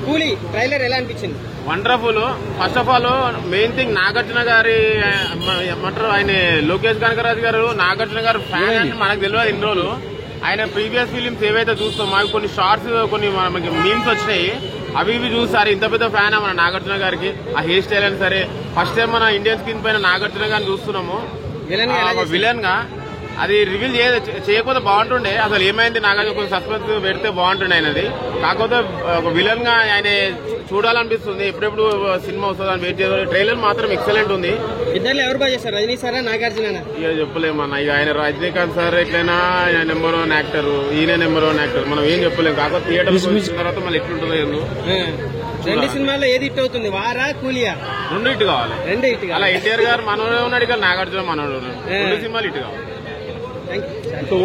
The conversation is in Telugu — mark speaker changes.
Speaker 1: కూలీ ట్రైలర్ ఎలా అనిపించింది?
Speaker 2: Wonderful. First of all main thing Nagarjuna గారి ఏమంటారు, ఆయన లోకేష్ కనకరాజు గారు నాగార్జున గారు ఫ్యాన్ అని మనకు తెలియదు ఇన్ని రోజులు. ఆయన ప్రీవియస్ ఫిలిమ్స్ ఏవైతే చూస్తామో అవి కొన్ని షార్ట్స్ కొన్ని మనకి మీమ్స్ వచ్చినాయి, అవి ఇవి చూసారు. ఇంత పెద్ద ఫ్యాన్ మన నాగార్జున గారికి. ఆ హెయిర్ స్టైల్ అని సరే, ఫస్ట్ టైం మన ఇండియన్ స్క్రీన్ పైన నాగార్జున గారిని చూస్తున్నాము విలన్ గా. అది రివీల్ చేయకపోతే బాగుంటుండే. అసలు ఏమైంది నాగార్జున కొంచెం సస్పెన్స్ పెడితే బాగుంటుండే ఆయనది. కాకపోతే ఒక విలన్ గా ఆయన చూడాలనిపిస్తుంది. ఎప్పుడెప్పుడు సినిమా వస్తుంది అని వెయిట్ చేయాలి. ట్రైలర్ మాత్రం ఎక్సలెంట్ ఉంది.
Speaker 1: ఇద్దరు ఎవరు బాగా చేస్తారు, రజనీ సారా నాగార్జున?
Speaker 2: ఇక చెప్పలేమన్నా. ఇక ఆయన రజనీకాంత్ సార్ ఎట్లయినా ఆయన నెంబర్ 1 యాక్టర్, ఈయన నెంబర్ 1 యాక్టర్. మనం ఏం చెప్పలేము. కాకపోతే థియేటర్ చూసిన తర్వాత మళ్ళీ ఎట్లుంటుందో ఏందో.
Speaker 1: రెండు సినిమాల్లో ఏది హిట్ అవుతుంది, వారా కూలియా?
Speaker 2: రెండు హిట్ కావాలి.
Speaker 1: రెండు హిట్ కావాలి.
Speaker 2: అలా ఎన్టీఆర్ గారు మనోడే ఉన్నాడు, ఇక నాగార్జున మనోడు ఉన్నాడు. రెండు సినిమాలు హిట్ కావాలి.
Speaker 1: Thank you.